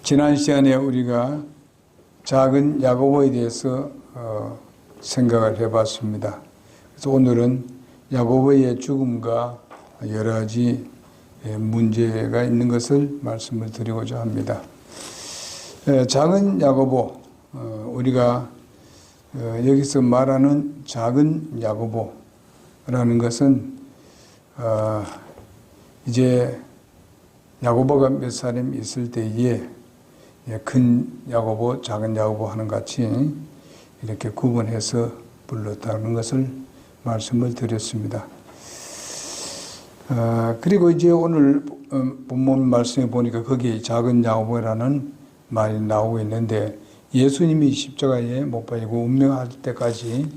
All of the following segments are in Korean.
지난 시간에 우리가 작은 야고보에 대해서 생각을 해봤습니다. 그래서 오늘은 야고보의 죽음과 여러 가지 문제가 있는 것을 말씀을 드리고자 합니다. 작은 야고보, 우리가 여기서 말하는 작은 야고보라는 것은 이제 야고보가 몇 사람 있을 때에 큰 야고보, 작은 야고보 하는 같이 이렇게 구분해서 불렀다는 것을 말씀을 드렸습니다. 그리고 이제 오늘 본문 말씀에 보니까 거기에 작은 야고보라는 말이 나오고 있는데 예수님이 십자가에 못 박히고 운명할 때까지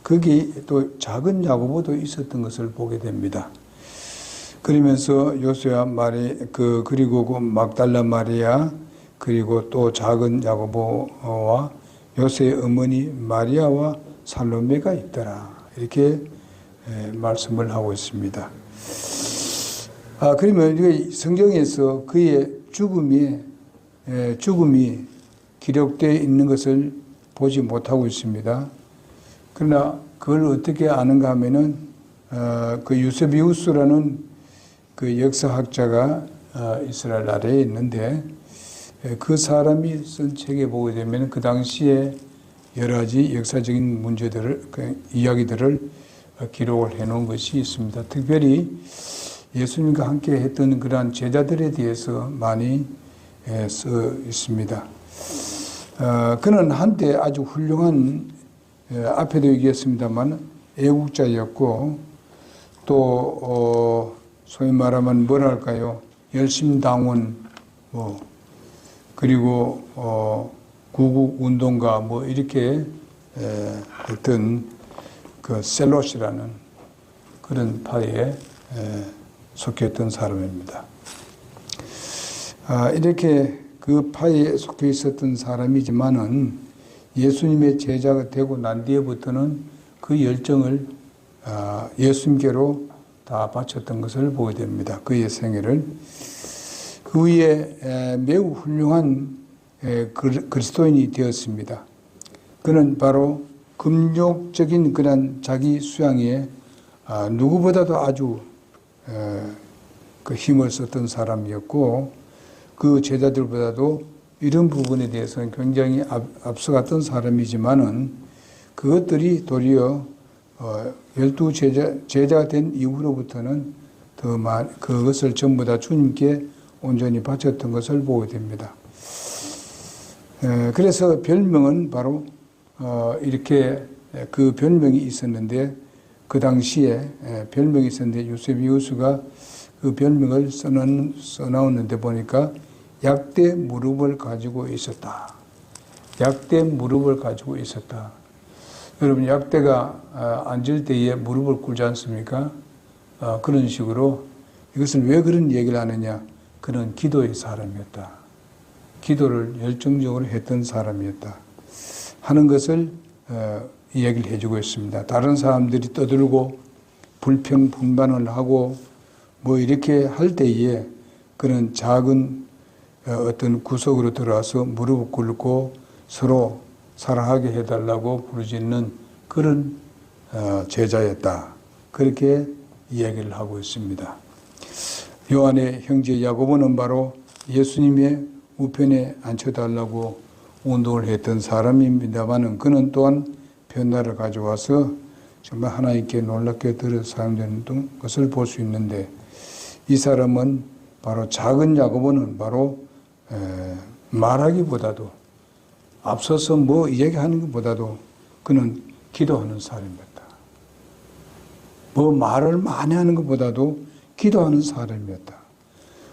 거기 또 작은 야고보도 있었던 것을 보게 됩니다. 그러면서 요새와 그리고 그 막달라 마리아 그리고 또 작은 야고보와 요새의 어머니 마리아와 살로메가 있더라. 이렇게 말씀을 하고 있습니다. 그러면 성경에서 그의 죽음이 기록되어 있는 것을 보지 못하고 있습니다. 그러나 그걸 어떻게 아는가 하면은 그 유세비우스라는 그 역사학자가 이스라엘 나라에 있는데 그 사람이 쓴 책에 보게 되면 그 당시에 여러 가지 역사적인 문제들을, 이야기들을 기록을 해 놓은 것이 있습니다. 특별히 예수님과 함께 했던 그러한 제자들에 대해서 많이 써 있습니다. 그는 한때 아주 훌륭한, 앞에도 얘기했습니다만 애국자였고 또 소위 말하면 뭐랄까요, 열심당원 그리고 구국운동가 이렇게 어떤 그 셀롯이라는 그런 파에 속했던 사람입니다. 이렇게 그 파에 속해 있었던 사람이지만은 예수님의 제자가 되고 난 뒤에부터는 그 열정을 예수님께로 다 바쳤던 것을 보게 됩니다. 그의 생애를. 그 후에 매우 훌륭한 그리스도인이 되었습니다. 그는 바로 금욕적인 그런 자기 수양에 누구보다도 아주 그 힘을 썼던 사람이었고 그 제자들보다도 이런 부분에 대해서는 굉장히 앞서갔던 사람이지만은 그것들이 도리어 12제자가 된 이후로부터는 그것을 전부 다 주님께 온전히 바쳤던 것을 보게 됩니다. 그래서 별명은 바로 이렇게 그 별명이 있었는데 그 당시에 별명이 있었는데 유세비우스가 그 별명을 써놓았는데 보니까 약대 무릎을 가지고 있었다. 약대 무릎을 가지고 있었다. 여러분 약대가 앉을 때에 무릎을 꿇지 않습니까? 그런 식으로 이것을 왜 그런 얘기를 하느냐. 그는 기도의 사람이었다. 기도를 열정적으로 했던 사람이었다. 하는 것을 이야기를 해주고 있습니다. 다른 사람들이 떠들고 불평분반을 하고 이렇게 할 때에 그는 작은 어떤 구석으로 들어와서 무릎을 꿇고 서로 사랑하게 해달라고 부르짖는 그런 제자였다. 그렇게 이야기를 하고 있습니다. 요한의 형제 야고보는 바로 예수님의 우편에 앉혀달라고 운동을 했던 사람입니다만 그는 또한 변화를 가져와서 정말 하나님께 놀랍게 들어 사용되는 것을 볼 수 있는데 이 사람은 바로 작은 야고보는 바로 말하기보다도 앞서서 이야기하는 것보다도 그는 기도하는 사람이었다. 말을 많이 하는 것보다도 기도하는 사람이었다.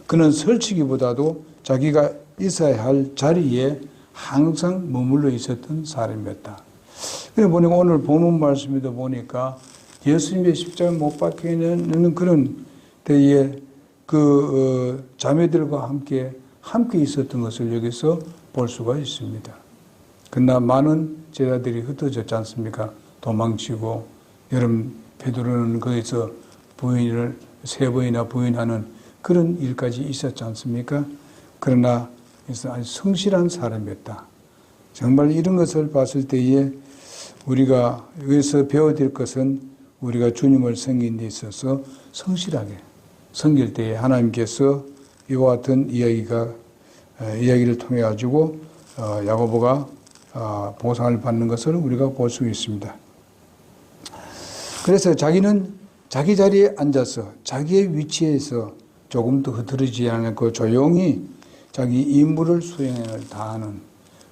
그는 설치기보다도 자기가 있어야 할 자리에 항상 머물러 있었던 사람이었다. 그래 보니까 오늘 본문 말씀에도 보니까 예수님의 십자가에 못 박혀 있는 그런 때에 그 자매들과 함께 있었던 것을 여기서 볼 수가 있습니다. 그러나 많은 제자들이 흩어졌지 않습니까? 도망치고 여러분 베드로는 거기서 부인을 3번이나 부인하는 그런 일까지 있었지 않습니까? 그러나 그래서 아주 성실한 사람이었다. 정말 이런 것을 봤을 때에 우리가 여기서 배워야 될 것은 우리가 주님을 섬긴 데 있어서 성실하게 섬길 때에 하나님께서 이와 같은 이야기를 통해 가지고 야고보가 보상을 받는 것을 우리가 볼 수 있습니다. 그래서 자기는 자기 자리에 앉아서 자기의 위치에서 조금 더 흐트러지지 않고 조용히 자기 임무를 수행을 다하는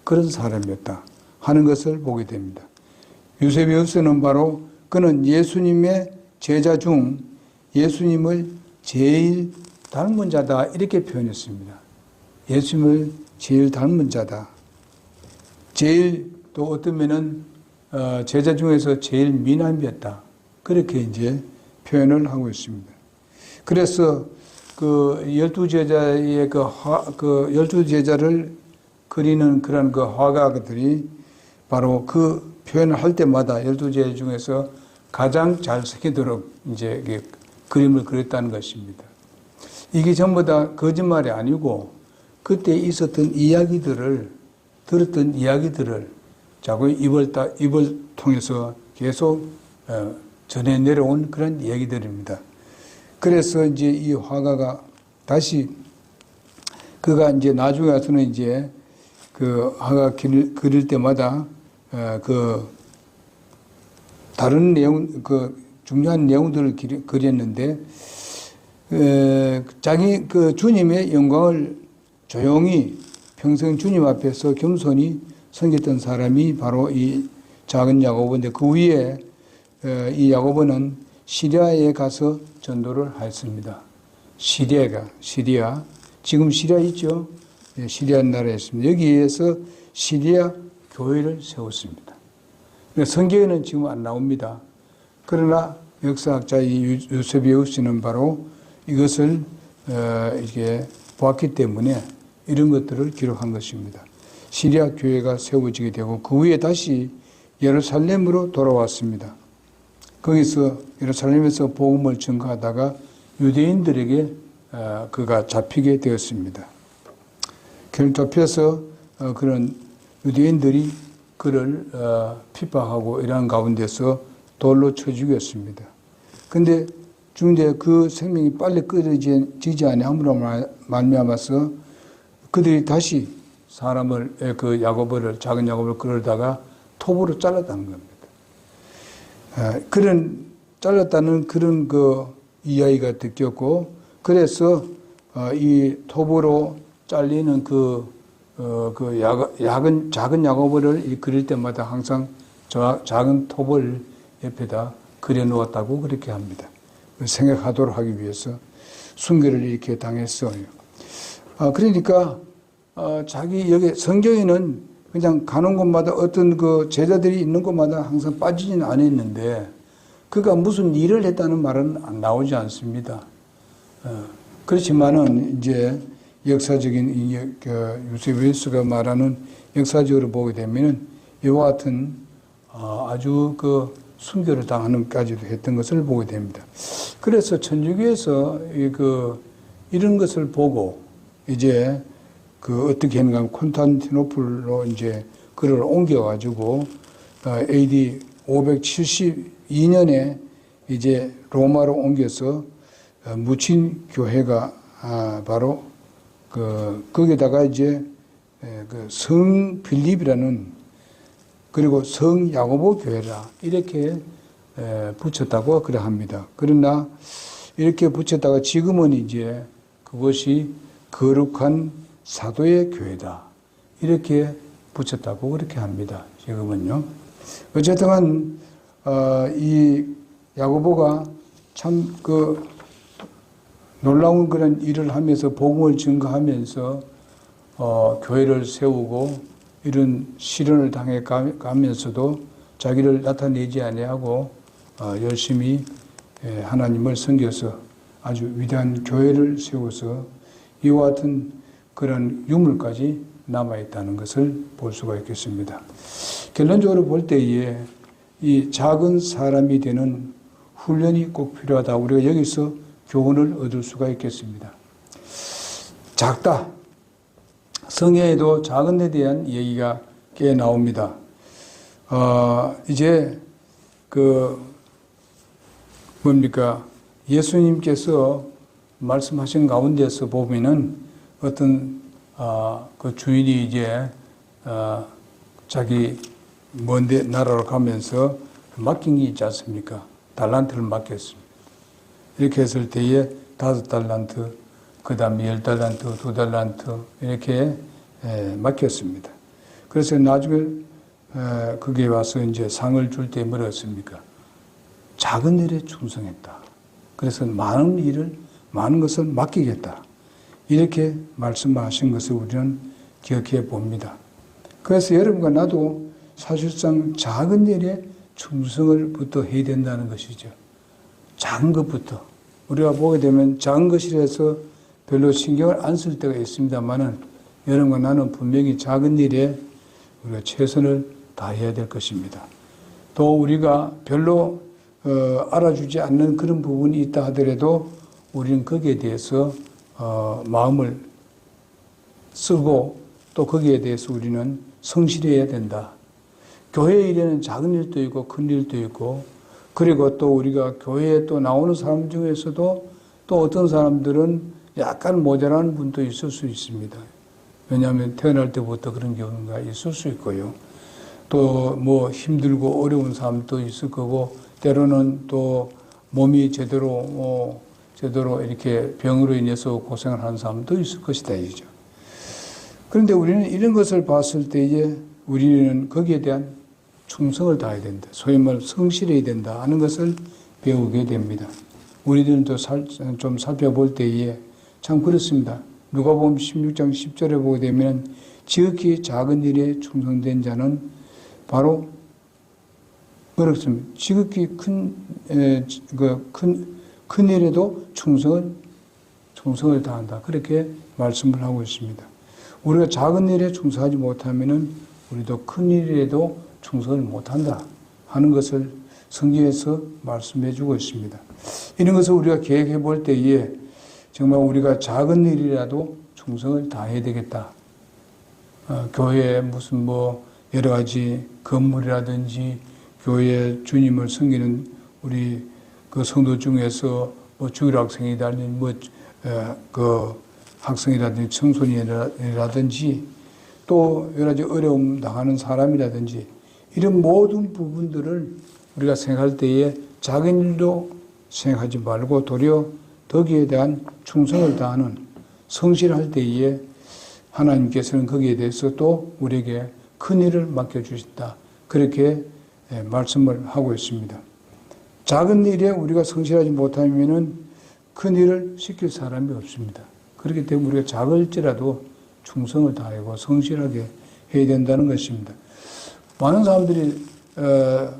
그런 사람이었다 하는 것을 보게 됩니다. 유세비우스는 바로 그는 예수님의 제자 중 예수님을 제일 닮은 자다 이렇게 표현했습니다. 예수님을 제일 닮은 자다. 제일 또 어떤 면은 제자 중에서 제일 미남이었다. 그렇게 이제 표현을 하고 있습니다. 그래서 그 12제자의 그 12제자를 그리는 그런 그 화가들이 바로 그 표현을 할 때마다 12제자 중에서 가장 잘 새기도록 이제 그림을 그렸다는 것입니다. 이게 전부 다 거짓말이 아니고 그때 있었던 이야기들을 들었던 이야기들을 자꾸 입을 통해서 계속 전해 내려온 그런 이야기들입니다. 그래서 이제 이 화가가 다시 그가 이제 나중에 와서는 이제 그 화가 그릴 때마다 그 다른 내용 그 중요한 내용들을 그렸는데 자기 그 주님의 영광을 조용히 평생 주님 앞에서 겸손히 섬겼던 사람이 바로 이 작은 야고보인데 그 위에 이 야고보는 시리아에 가서 전도를 했습니다. 시리아 지금 시리아 있죠? 시리아 나라에 있습니다. 여기에서 시리아 교회를 세웠습니다. 성경에는 지금 안 나옵니다. 그러나 역사학자 유세비우스는 바로 이것을 이게 보았기 때문에 이런 것들을 기록한 것입니다. 시리아 교회가 세워지게 되고 그 후에 다시 예루살렘으로 돌아왔습니다. 거기서 예루살렘에서 복음을 전가하다가 유대인들에게 그가 잡히게 되었습니다. 결국 잡혀서 그런 유대인들이 그를 핍박하고 이러한 가운데서 돌로 쳐 죽였습니다. 그런데 중대 그 생명이 빨리 끊어지지 아니함으로 말미암아서 그들이 다시 사람을 그 야고보를 작은 야고보를 끌다가 톱으로 잘랐다는 겁니다. 그런 잘랐다는 그런 그 이야기가 듣겼고 그래서 이 톱으로 잘리는 작은 야고보를 그릴 때마다 항상 작은 톱을 옆에다 그려 놓았다고 그렇게 합니다. 생각하도록 하기 위해서 순교를 이렇게 당했어요. 그러니까 자기 여기 성경에는 그냥 가는 곳마다 어떤 그 제자들이 있는 곳마다 항상 빠지지는 않았는데 그가 무슨 일을 했다는 말은 안 나오지 않습니다. 그렇지만은 이제 역사적인 유세비우스가 말하는 역사적으로 보게 되면은 이와 같은 아주 그 순교를 당하는까지도 했던 것을 보게 됩니다. 그래서 천주교에서 이런 것을 보고 이제 그 어떻게 했는가 하면 콘스탄티노플로 이제 그를 옮겨가지고 AD 572년에 이제 로마로 옮겨서 묻힌 교회가 바로 거기다가 이제 그 성 빌립이라는 그리고 성 야고보 교회라 이렇게 붙였다고 그래 합니다. 그러나 이렇게 붙였다가 지금은 이제 그것이 거룩한 사도의 교회다 이렇게 붙였다고 그렇게 합니다. 지금은요. 어쨌든 이 야고보가 참 놀라운 그런 일을 하면서 복음을 증거하면서 교회를 세우고 이런 시련을 당해 가면서도 자기를 나타내지 아니하고 열심히 하나님을 섬겨서 아주 위대한 교회를 세워서 이와 같은 그런 유물까지 남아있다는 것을 볼 수가 있겠습니다. 결론적으로 볼 때에 이 작은 사람이 되는 훈련이 꼭 필요하다. 우리가 여기서 교훈을 얻을 수가 있겠습니다. 작다. 성경에도 작은 일에 대한 얘기가 꽤 나옵니다. 이제 예수님께서 말씀하신 가운데서 보면은 어떤 그 주인이 이제 자기 먼데 나라로 가면서 맡긴 게 있지 않습니까? 달란트를 맡겼습니다. 이렇게 했을 때에 5달란트, 그 다음에 10달란트, 2달란트 이렇게 맡겼습니다. 그래서 나중에 그게 와서 이제 상을 줄 때 뭐라 했습니까? 작은 일에 충성했다. 그래서 많은 것을 맡기겠다. 이렇게 말씀하신 것을 우리는 기억해 봅니다. 그래서 여러분과 나도 사실상 작은 일에 충성을부터 해야 된다는 것이죠. 작은 것부터. 우리가 보게 되면 작은 것이라서 별로 신경을 안 쓸 때가 있습니다만은 여러분과 나는 분명히 작은 일에 우리가 최선을 다해야 될 것입니다. 또 우리가 별로 알아주지 않는 그런 부분이 있다 하더라도 우리는 거기에 대해서 마음을 쓰고 또 거기에 대해서 우리는 성실해야 된다. 교회 일에는 작은 일도 있고 큰 일도 있고 그리고 또 우리가 교회에 또 나오는 사람 중에서도 또 어떤 사람들은 약간 모자라는 분도 있을 수 있습니다. 왜냐하면 태어날 때부터 그런 경우가 있을 수 있고요. 또 뭐 힘들고 어려운 사람도 있을 거고 때로는 또 몸이 제대로 이렇게 병으로 인해서 고생을 하는 사람도 있을 것이다 이죠. 그런데 우리는 이런 것을 봤을 때에 우리는 거기에 대한 충성을 다해야 된다. 소위 말 성실해야 된다 하는 것을 배우게 됩니다. 우리들도 좀 살펴볼 때에 참 그렇습니다. 누가복음 16장 10절에 보게 되면 지극히 작은 일에 충성된 자는 바로 그렇습니다. 지극히 큰 일에도 충성을 다한다. 그렇게 말씀을 하고 있습니다. 우리가 작은 일에 충성하지 못하면은 우리도 큰 일에도 충성을 못한다 하는 것을 성경에서 말씀해 주고 있습니다. 이런 것을 우리가 계획해 볼 때에 정말 우리가 작은 일이라도 충성을 다해야 되겠다. 교회에 무슨 여러 가지 건물이라든지 교회 주님을 섬기는 우리 그 성도 중에서 주일 학생이라든지 그 학생이라든지 청소년이라든지 또 여러 가지 어려움 당하는 사람이라든지 이런 모든 부분들을 우리가 생각할 때에 작은 일도 생각하지 말고 도리어 거기에 대한 충성을 다하는 성실할 때에 하나님께서는 거기에 대해서 또 우리에게 큰 일을 맡겨주신다. 그렇게 말씀을 하고 있습니다. 작은 일에 우리가 성실하지 못하면은 큰 일을 시킬 사람이 없습니다. 그렇기 때문에 우리가 작을지라도 충성을 다하고 성실하게 해야 된다는 것입니다. 많은 사람들이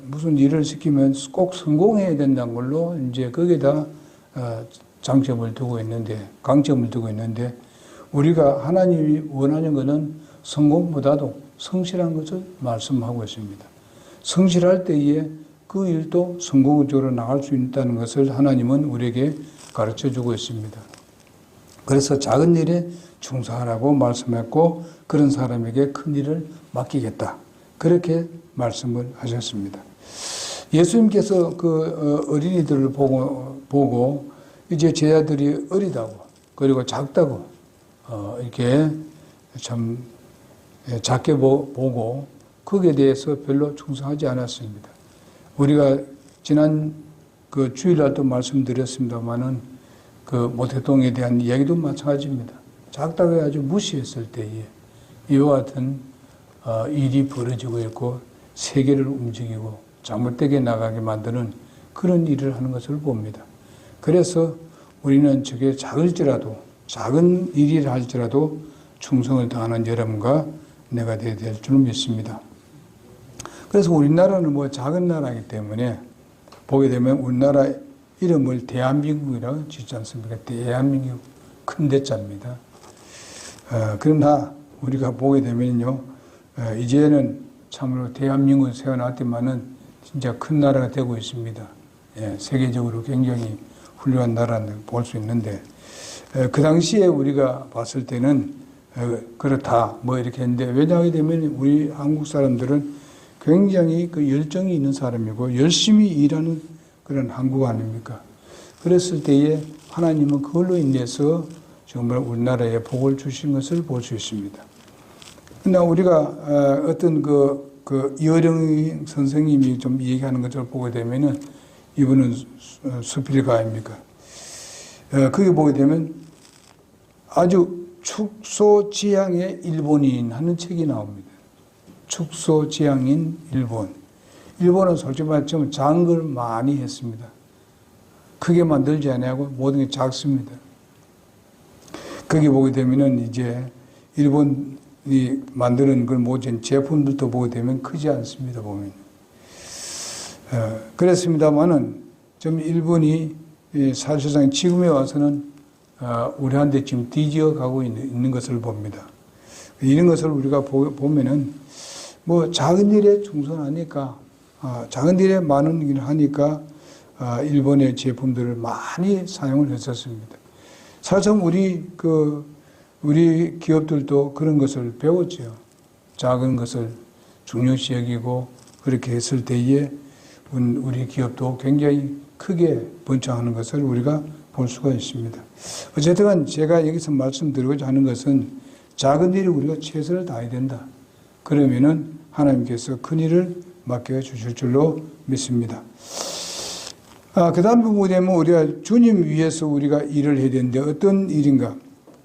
무슨 일을 시키면 꼭 성공해야 된다는 걸로 이제 거기에다 강점을 두고 있는데 우리가 하나님이 원하는 것은 성공보다도 성실한 것을 말씀하고 있습니다. 성실할 때에 그 일도 성공적으로 나갈 수 있다는 것을 하나님은 우리에게 가르쳐 주고 있습니다. 그래서 작은 일에 충성하라고 말씀했고 그런 사람에게 큰 일을 맡기겠다. 그렇게 말씀을 하셨습니다. 예수님께서 그 어린이들을 보고 이제 제자들이 어리다고 그리고 작다고 이렇게 참 작게 보고 거기에 대해서 별로 충성하지 않았습니다. 우리가 지난 그 주일날도 말씀드렸습니다만은 그 모태동에 대한 이야기도 마찬가지입니다. 작다고 아주 무시했을 때에 이와 같은 일이 벌어지고 있고 세계를 움직이고 잘못되게 나가게 만드는 그런 일을 하는 것을 봅니다. 그래서 우리는 저게 작을지라도 작은 일이라 할지라도 충성을 다하는 여러분과 내가 되어야 될 줄 믿습니다. 그래서 우리나라는 작은 나라이기 때문에 보게 되면 우리나라 이름을 대한민국이라고 짓지 않습니까? 대한민국 큰 대자입니다. 그러나 우리가 보게 되면요, 이제는 참으로 대한민국이 세워놨지만은 진짜 큰 나라가 되고 있습니다. 세계적으로 굉장히 훌륭한 나라를 볼 수 있는데, 그 당시에 우리가 봤을 때는 그렇다 뭐 이렇게 했는데, 왜냐하게 되면 우리 한국 사람들은 굉장히 그 열정이 있는 사람이고 열심히 일하는 그런 한국 아닙니까? 그랬을 때에 하나님은 그걸로 인해서 정말 우리나라에 복을 주신 것을 볼 수 있습니다. 그러나 우리가 어떤 그 이어령 선생님이 좀 얘기하는 것을 보게 되면은, 이분은 수필가입니까? 거기 보게 되면 아주 축소지향의 일본인 하는 책이 나옵니다. 축소지향인 일본. 일본은 솔직히 말하면 작은 걸 많이 했습니다. 크게 만들지 않냐고 모든 게 작습니다. 거기 보게 되면은 이제 일본이 만드는 그 모든 제품들도 보게 되면 크지 않습니다, 보면. 그렇습니다만은 좀 일본이 사실상 지금에 와서는 우리한테 지금 뒤지어 가고 있는 것을 봅니다. 이런 것을 우리가 보면은 뭐 작은 일에 충성하니까, 작은 일에 많은 일을 하니까 일본의 제품들을 많이 사용을 했었습니다. 사실 우리 기업들도 그런 것을 배웠죠. 작은 것을 중요시 여기고 그렇게 했을 때에 우리 기업도 굉장히 크게 번창하는 것을 우리가 볼 수가 있습니다. 어쨌든 제가 여기서 말씀드리고자 하는 것은 작은 일에 우리가 최선을 다해야 된다. 그러면은 하나님께서 큰 일을 맡겨주실 줄로 믿습니다. 그 다음 부분이 되면 우리가 주님 위해서 우리가 일을 해야 되는데 어떤 일인가?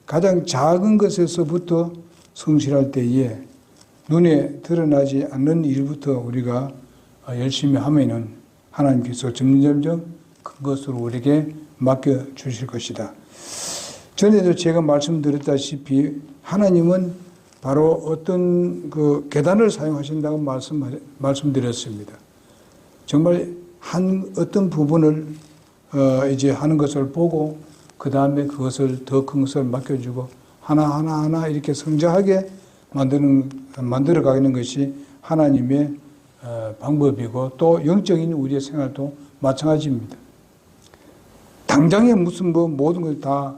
가장 작은 것에서부터 성실할 때에 눈에 드러나지 않는 일부터 우리가 열심히 하면은 하나님께서 점점점 큰 것으로 우리에게 맡겨주실 것이다. 전에도 제가 말씀드렸다시피 하나님은 바로 어떤 그 계단을 사용하신다고 말씀드렸습니다. 정말 어떤 부분을 이제 하는 것을 보고 그 다음에 그것을 더 큰 것을 맡겨주고 하나 이렇게 성장하게 만들어 가는 것이 하나님의 방법이고, 또 영적인 우리의 생활도 마찬가지입니다. 당장에 무슨 모든 걸 다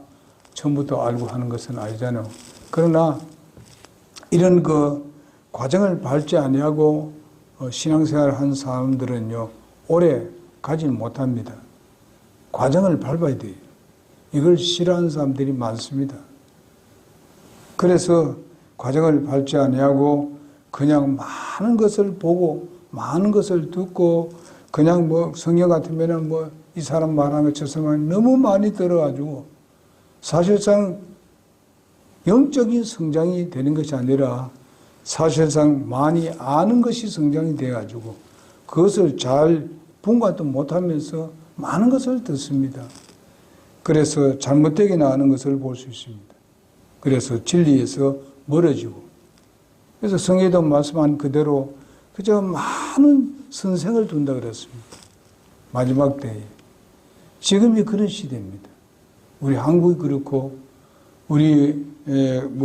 처음부터 알고 하는 것은 아니잖아요. 그러나 이런 그 과정을 밟지 아니하고 신앙생활을 한 사람들은요, 오래 가지 못합니다. 과정을 밟아야 돼요. 이걸 싫어하는 사람들이 많습니다. 그래서 과정을 밟지 아니하고 그냥 많은 것을 보고 많은 것을 듣고 그냥 성경 같으면은 이 사람 말하는 것 저 사람 너무 많이 들어가지고 사실상 영적인 성장이 되는 것이 아니라 사실상 많이 아는 것이 성장이 돼가지고 그것을 잘 분간도 못하면서 많은 것을 듣습니다. 그래서 잘못되게 나가는 것을 볼 수 있습니다. 그래서 진리에서 멀어지고, 그래서 성경에도 말씀한 그대로 그저 많은 선생을 둔다 그랬습니다. 마지막 때에. 지금이 그런 시대입니다. 우리 한국이 그렇고 우리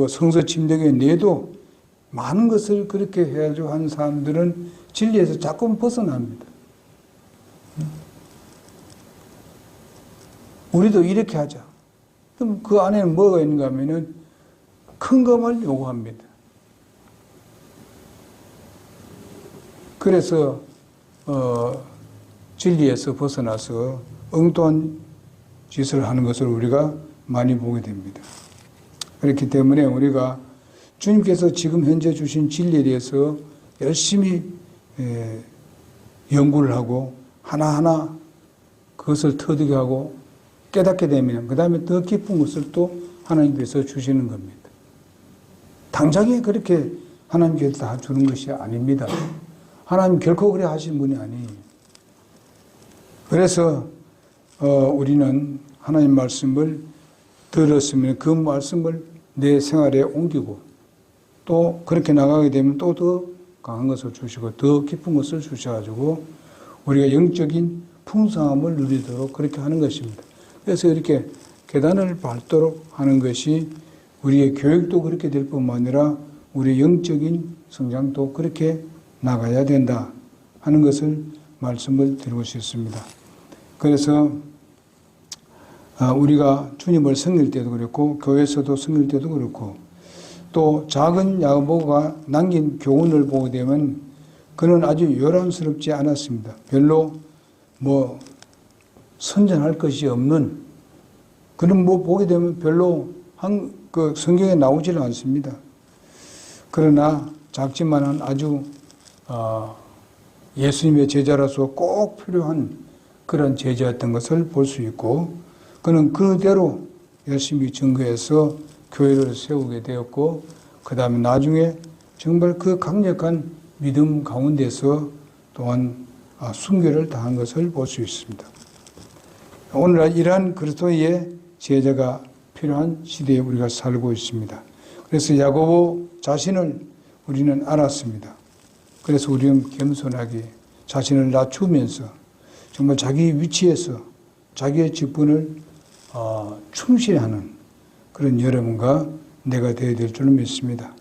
성서 침례교회 내도 많은 것을 그렇게 해가지고 하는 사람들은 진리에서 자꾸 벗어납니다. 우리도 이렇게 하자. 그럼 그 안에는 뭐가 있는가 하면은 큰 것만 요구합니다. 그래서 진리에서 벗어나서 엉뚱한 짓을 하는 것을 우리가 많이 보게 됩니다. 그렇기 때문에 우리가 주님께서 지금 현재 주신 진리에 대해서 열심히 연구를 하고 하나하나 그것을 터득하게 하고 깨닫게 되면 그 다음에 더 깊은 것을 또 하나님께서 주시는 겁니다. 당장에 그렇게 하나님께서 다 주는 것이 아닙니다. 하나님 결코 그래 하신 분이 아니에요. 그래서 우리는 하나님 말씀을 들었으면 그 말씀을 내 생활에 옮기고 또 그렇게 나가게 되면 또 더 강한 것을 주시고 더 깊은 것을 주셔가지고 우리가 영적인 풍성함을 누리도록 그렇게 하는 것입니다. 그래서 이렇게 계단을 밟도록 하는 것이 우리의 교육도 그렇게 될 뿐만 아니라 우리의 영적인 성장도 그렇게 나가야 된다 하는 것을 말씀을 드리고 싶습니다. 그래서 우리가 주님을 섬길 때도 그렇고 교회에서도 섬길 때도 그렇고 또 작은 야고보가 남긴 교훈을 보게 되면 그는 아주 요란스럽지 않았습니다. 별로 뭐 선전할 것이 없는, 그는 뭐 보게 되면 별로 그 성경에 나오지는 않습니다. 그러나 작지만은 아주 예수님의 제자로서 꼭 필요한 그런 제자였던 것을 볼 수 있고, 그는 그대로 열심히 증거해서 교회를 세우게 되었고, 그 다음에 나중에 정말 그 강력한 믿음 가운데서 또한 순교를 당한 것을 볼 수 있습니다. 오늘날 이러한 그리스도의 제자가 필요한 시대에 우리가 살고 있습니다. 그래서 야고보 자신을 우리는 알았습니다. 그래서 우리는 겸손하게 자신을 낮추면서 정말 자기 위치에서 자기의 직분을 충실히 하는 그런 여러분과 내가 되어야 될 줄 믿습니다.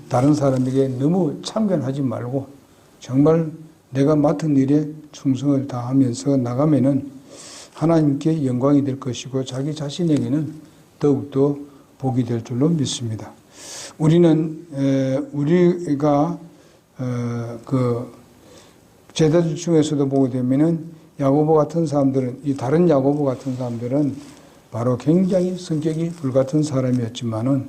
다른 사람에게 너무 참견하지 말고 정말 내가 맡은 일에 충성을 다하면서 나가면은 하나님께 영광이 될 것이고 자기 자신에게는 더욱더 복이 될 줄로 믿습니다. 우리가 그 제자들 중에서도 보게 되면은 야고보 같은 사람들은, 이 다른 야고보 같은 사람들은 바로 굉장히 성격이 불같은 사람이었지만은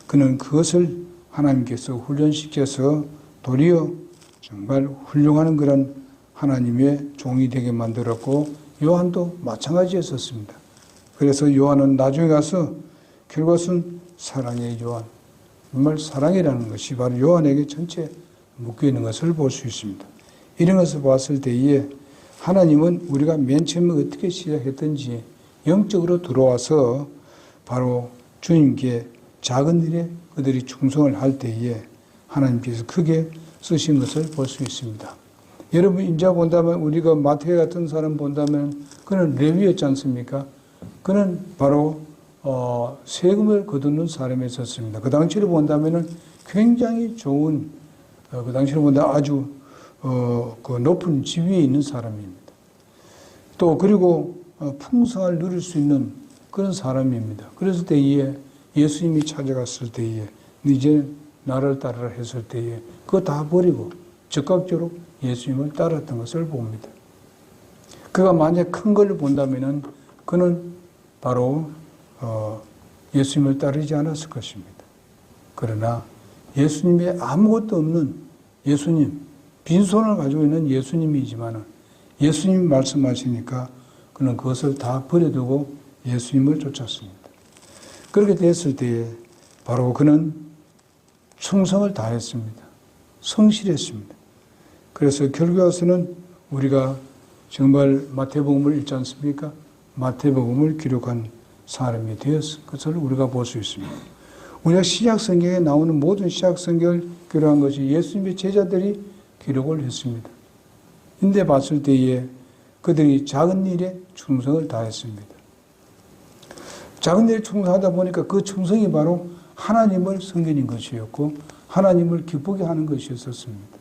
그는 그것을 하나님께서 훈련시켜서 도리어 정말 훌륭한 그런 하나님의 종이 되게 만들었고, 요한도 마찬가지였었습니다. 그래서 요한은 나중에 가서 결국은 사랑의 요한, 정말 사랑이라는 것이 바로 요한에게 전체 묶여 있는 것을 볼 수 있습니다. 이런 것을 봤을 때에 하나님은 우리가 맨 처음에 어떻게 시작했든지 영적으로 들어와서 바로 주님께 작은 일에 그들이 충성을 할 때에 하나님께서 크게 쓰신 것을 볼 수 있습니다. 여러분 인자 본다면, 우리가 마태가 같은 사람 본다면 그는 레위였지 않습니까? 그는 바로 세금을 거두는 사람이었습니다. 그 당시를 본다면 굉장히 좋은, 그 당시를 본다 아주 그 높은 지위에 있는 사람입니다. 또 그리고 풍성을 누릴 수 있는 그런 사람입니다. 그랬을 때에 예수님이 찾아갔을 때에 이제 나를 따르라 했을 때에 그거 다 버리고 즉각적으로 예수님을 따랐던 것을 봅니다. 그가 만약 큰 걸 본다면은 그는 바로 예수님을 따르지 않았을 것입니다. 그러나 예수님의 아무것도 없는 예수님, 빈손을 가지고 있는 예수님이지만은 예수님이 말씀하시니까 그는 그것을 다 버려두고 예수님을 쫓았습니다. 그렇게 됐을 때에 바로 그는 충성을 다했습니다. 성실했습니다. 그래서 결국에 와서는 우리가 정말 마태복음을 읽지 않습니까? 마태복음을 기록한 사람이 되었을 것을 우리가 볼 수 있습니다. 우리가 신약성경에 나오는 모든 신약성경을 기록한 것이 예수님의 제자들이 기록을 했습니다. 인데 봤을 때에 그들이 작은 일에 충성을 다했습니다. 작은 일에 충성하다 보니까 그 충성이 바로 하나님을 섬기는 것이었고 하나님을 기쁘게 하는 것이었습니다.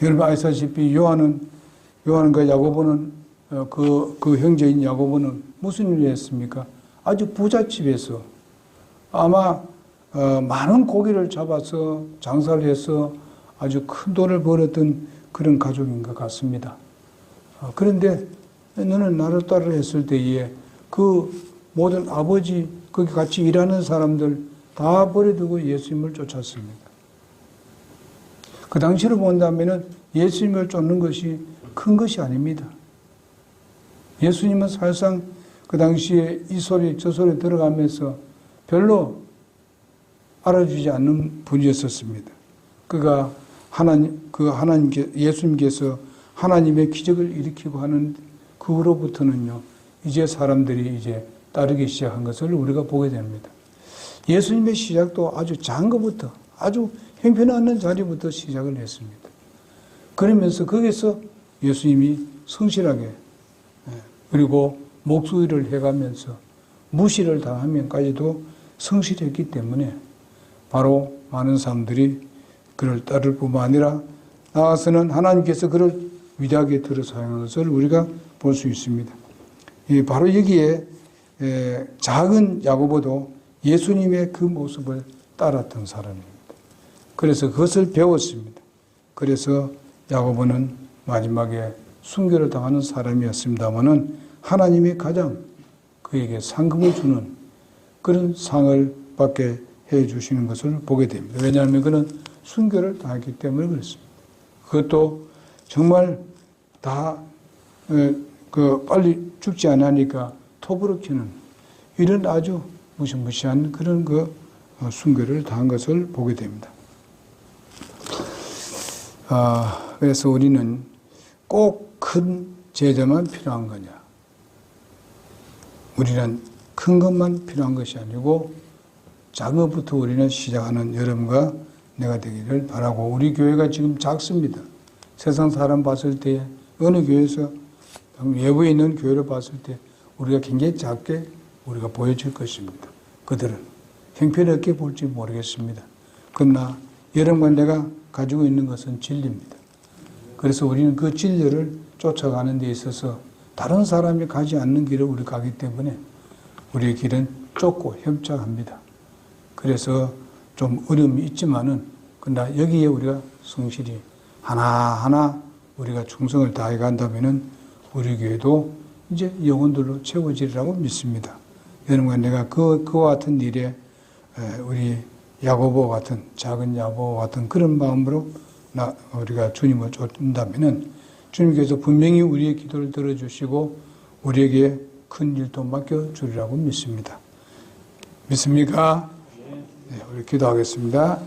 여러분 아시다시피 요한과 야고보는 그 형제인 야고보는 무슨 일을 했습니까? 아주 부잣집에서 아마 많은 고기를 잡아서 장사를 해서 아주 큰 돈을 벌었던 그런 가족인 것 같습니다. 그런데 너는 나를 따르라 했을 때에 그 모든 아버지, 거기 같이 일하는 사람들 다 버려두고 예수님을 쫓았습니다. 그 당시를 본다면 예수님을 쫓는 것이 큰 것이 아닙니다. 예수님은 사실상 그 당시에 이 소리 저 소리 들어가면서 별로 알아주지 않는 분이었었습니다. 그가 예수님께서 하나님의 기적을 일으키고 하는 그 후로부터는요, 이제 사람들이 이제 따르기 시작한 것을 우리가 보게 됩니다. 예수님의 시작도 아주 작은 것부터, 아주 형편없는 자리부터 시작을 했습니다. 그러면서 거기서 예수님이 성실하게, 그리고 목수일을 해가면서 무시를 당하면까지도 성실했기 때문에 바로 많은 사람들이 그를 따를 뿐만 아니라 나아가서는 하나님께서 그를 위대하게 들어 사용한 것을 우리가 볼 수 있습니다. 바로 여기에 작은 야고보도 예수님의 그 모습을 따랐던 사람입니다. 그래서 그것을 배웠습니다. 그래서 야고보는 마지막에 순교를 당하는 사람이었습니다마는 하나님이 가장 그에게 상급을 주는 그런 상을 받게 해 주시는 것을 보게 됩니다. 왜냐하면 그는 순교를 당했기 때문에 그렇습니다. 그것도 정말 다 빨리 죽지 않으니까 톱으로 키는 이런 아주 무시무시한 그런 순교를 당한 것을 보게 됩니다. 그래서 우리는 꼭 큰 제자만 필요한 거냐? 우리는 큰 것만 필요한 것이 아니고 작은 것부터 우리는 시작하는 여러분과 내가 되기를 바라고, 우리 교회가 지금 작습니다. 세상 사람 봤을 때 어느 교회에서 외부에 있는 교회를 봤을 때 우리가 굉장히 작게 우리가 보여질 것입니다. 그들은 형편없게 볼지 모르겠습니다. 그러나 여러분과 내가 가지고 있는 것은 진리입니다. 그래서 우리는 그 진리를 쫓아가는 데 있어서 다른 사람이 가지 않는 길을 우리 가기 때문에 우리의 길은 좁고 협착합니다. 그래서 좀 어려움이 있지만은 그러나 여기에 우리가 성실히 하나하나 우리가 충성을 다해 간다면은 우리 교회도 이제 영혼들로 채워지리라고 믿습니다. 여러분과 내가 그와 같은 일에 우리 야고보 같은 작은 야고보 같은 그런 마음으로 우리가 주님을 쫓는다면은 주님께서 분명히 우리의 기도를 들어주시고 우리에게 큰 일도 맡겨주리라고 믿습니다. 믿습니까? 네, 우리 기도하겠습니다.